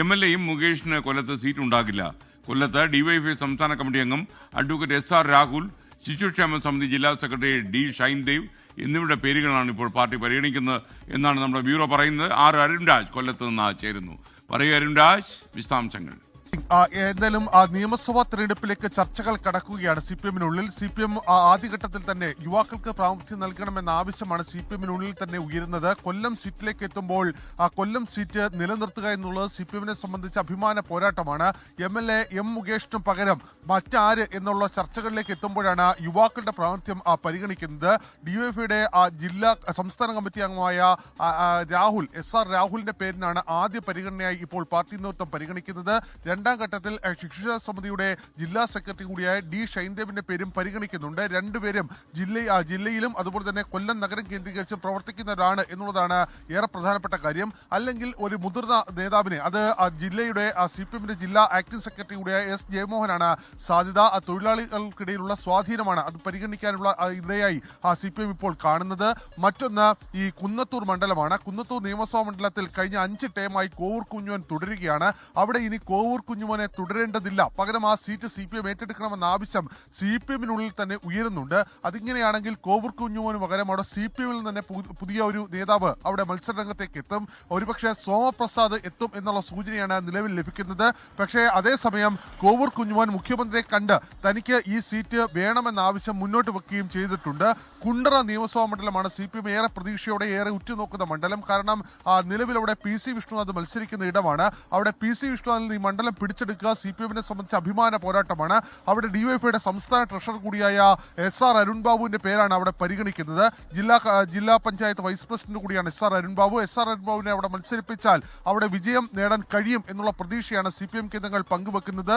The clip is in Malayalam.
MLA മുകേഷിന് കൊല്ലത്ത് സീറ്റ് ഉണ്ടാകില്ല. കൊല്ലത്ത് ഡിവൈഎഫ്ഐ സംസ്ഥാന കമ്മിറ്റി അംഗം അഡ്വക്കേറ്റ് SR രാഹുൽ, ശിശുക്ഷേമ സമിതി ജില്ലാ സെക്രട്ടറി D ഷൈൻദേവ് എന്നിവരുടെ പേരുകളാണ് ഇപ്പോൾ പാർട്ടി പരിഗണിക്കുന്നത് എന്നാണ് നമ്മുടെ ബ്യൂറോ പറയുന്നത്. അരുൺരാജ് കൊല്ലത്ത് നിന്ന് ചേരുന്നു. പറയൂ അരുൺരാജ്, വിശദാംശങ്ങൾ. ഏതായാലും നിയമസഭാ തെരഞ്ഞെടുപ്പിലേക്ക് ചർച്ചകൾ കടക്കുകയാണ് CPM-നുള്ളിൽ. CPM ആദ്യഘട്ടത്തിൽ തന്നെ യുവാക്കൾക്ക് പ്രാമുഖ്യം നൽകണമെന്ന ആവശ്യമാണ് CPM-നുള്ളിൽ തന്നെ ഉയരുന്നത്. കൊല്ലം സീറ്റിലേക്ക് എത്തുമ്പോൾ കൊല്ലം സീറ്റ് നിലനിർത്തുക എന്നുള്ളത് CPM-നെ സംബന്ധിച്ച് അഭിമാന പോരാട്ടമാണ്. MLA M മുകേഷിന് പകരം മറ്റാര് എന്നുള്ള ചർച്ചകളിലേക്ക് എത്തുമ്പോഴാണ് യുവാക്കളുടെ പ്രാമുഖ്യം പരിഗണിക്കുന്നത്. DYFയുടെ സംസ്ഥാന കമ്മിറ്റി അംഗമായ രാഹുൽ, SR രാഹുലിന്റെ പേരിനാണ് ആദ്യ പരിഗണനയായി ഇപ്പോൾ പാർട്ടി നേതൃത്വം പരിഗണിക്കുന്നത്. രണ്ടാം ഘട്ടത്തിൽ ശിശുക്ഷേമ സമിതിയുടെ ജില്ലാ സെക്രട്ടറി കൂടിയായ D ഷൈൻദേവിന്റെ പേരും പരിഗണിക്കുന്നുണ്ട്. രണ്ടുപേരും ജില്ലയിലും അതുപോലെ തന്നെ കൊല്ലം നഗരം കേന്ദ്രീകരിച്ച് പ്രവർത്തിക്കുന്നവരാണ് എന്നുള്ളതാണ് ഏറെ പ്രധാനപ്പെട്ട കാര്യം. അല്ലെങ്കിൽ ഒരു മുതിർന്ന നേതാവിനെ, അത് ജില്ലയുടെ CPM-ന്റെ ജില്ലാ ആക്ടിംഗ് സെക്രട്ടറി കൂടിയായ S ജയമോഹനാണ് സാധ്യത. തൊഴിലാളികൾക്കിടയിലുള്ള സ്വാധീനമാണ് അത് പരിഗണിക്കാനുള്ള ഇടയായി CPM ഇപ്പോൾ കാണുന്നത്. മറ്റൊന്ന് ഈ കുന്നത്തൂർ മണ്ഡലമാണ്. കുന്നത്തൂർ നിയമസഭാ മണ്ഡലത്തിൽ കഴിഞ്ഞ 5 ടേമായി കോവൂർ കുഞ്ഞുമോൻ തുടരുകയാണ്. അവിടെ ഇനി കോവൂർ കുഞ്ഞുമോനെ തുടരേണ്ടതില്ല, പകരം ആ സീറ്റ് CPM ഏറ്റെടുക്കണമെന്ന ആവശ്യം CPM-നുള്ളിൽ തന്നെ ഉയരുന്നുണ്ട്. അതിങ്ങനെയാണെങ്കിൽ കോവൂർ കുഞ്ഞുമോന് പകരം അവിടെ CPM-ൽ തന്നെ പുതിയ ഒരു നേതാവ് അവിടെ മത്സരരംഗത്തേക്ക് എത്തും. ഒരുപക്ഷെ സോമപ്രസാദ് എത്തും എന്നുള്ള സൂചനയാണ് നിലവിൽ ലഭിക്കുന്നത്. പക്ഷേ അതേസമയം കോവൂർ കുഞ്ഞുമോൻ മുഖ്യമന്ത്രിയെ കണ്ട് തനിക്ക് ഈ സീറ്റ് വേണമെന്ന ആവശ്യം മുന്നോട്ട് വെക്കുകയും ചെയ്തിട്ടുണ്ട്. കുണ്ടറ നിയമസഭാ മണ്ഡലമാണ് CPM ഏറെ പ്രതീക്ഷയോടെ ഏറെ ഉറ്റുനോക്കുന്ന മണ്ഡലം. കാരണം നിലവിൽ അവിടെ PC വിഷ്ണുനാഥ് മത്സരിക്കുന്ന ഇടമാണ്. അവിടെ PC വിഷ്ണുനാഥിൽ ഈ മണ്ഡലം പിടിച്ചെടുക്കുക CPM-നെ സംബന്ധിച്ച് അഭിമാന പോരാട്ടമാണ്. അവിടെ DYFയുടെ സംസ്ഥാന ട്രഷറർ കൂടിയായ SR അരുൺബാബുവിന്റെ പേരാണ് അവിടെ പരിഗണിക്കുന്നത്. ജില്ലാ പഞ്ചായത്ത് വൈസ് പ്രസിഡന്റ് കൂടിയാണ് SR അരുൺബാബു. SR അരുൺബാബുവിനെ അവിടെ മത്സരിപ്പിച്ചാൽ അവിടെ വിജയം നേടാൻ കഴിയും എന്നുള്ള പ്രതീക്ഷയാണ് CPM കേന്ദ്രങ്ങൾ പങ്കുവെക്കുന്നത്.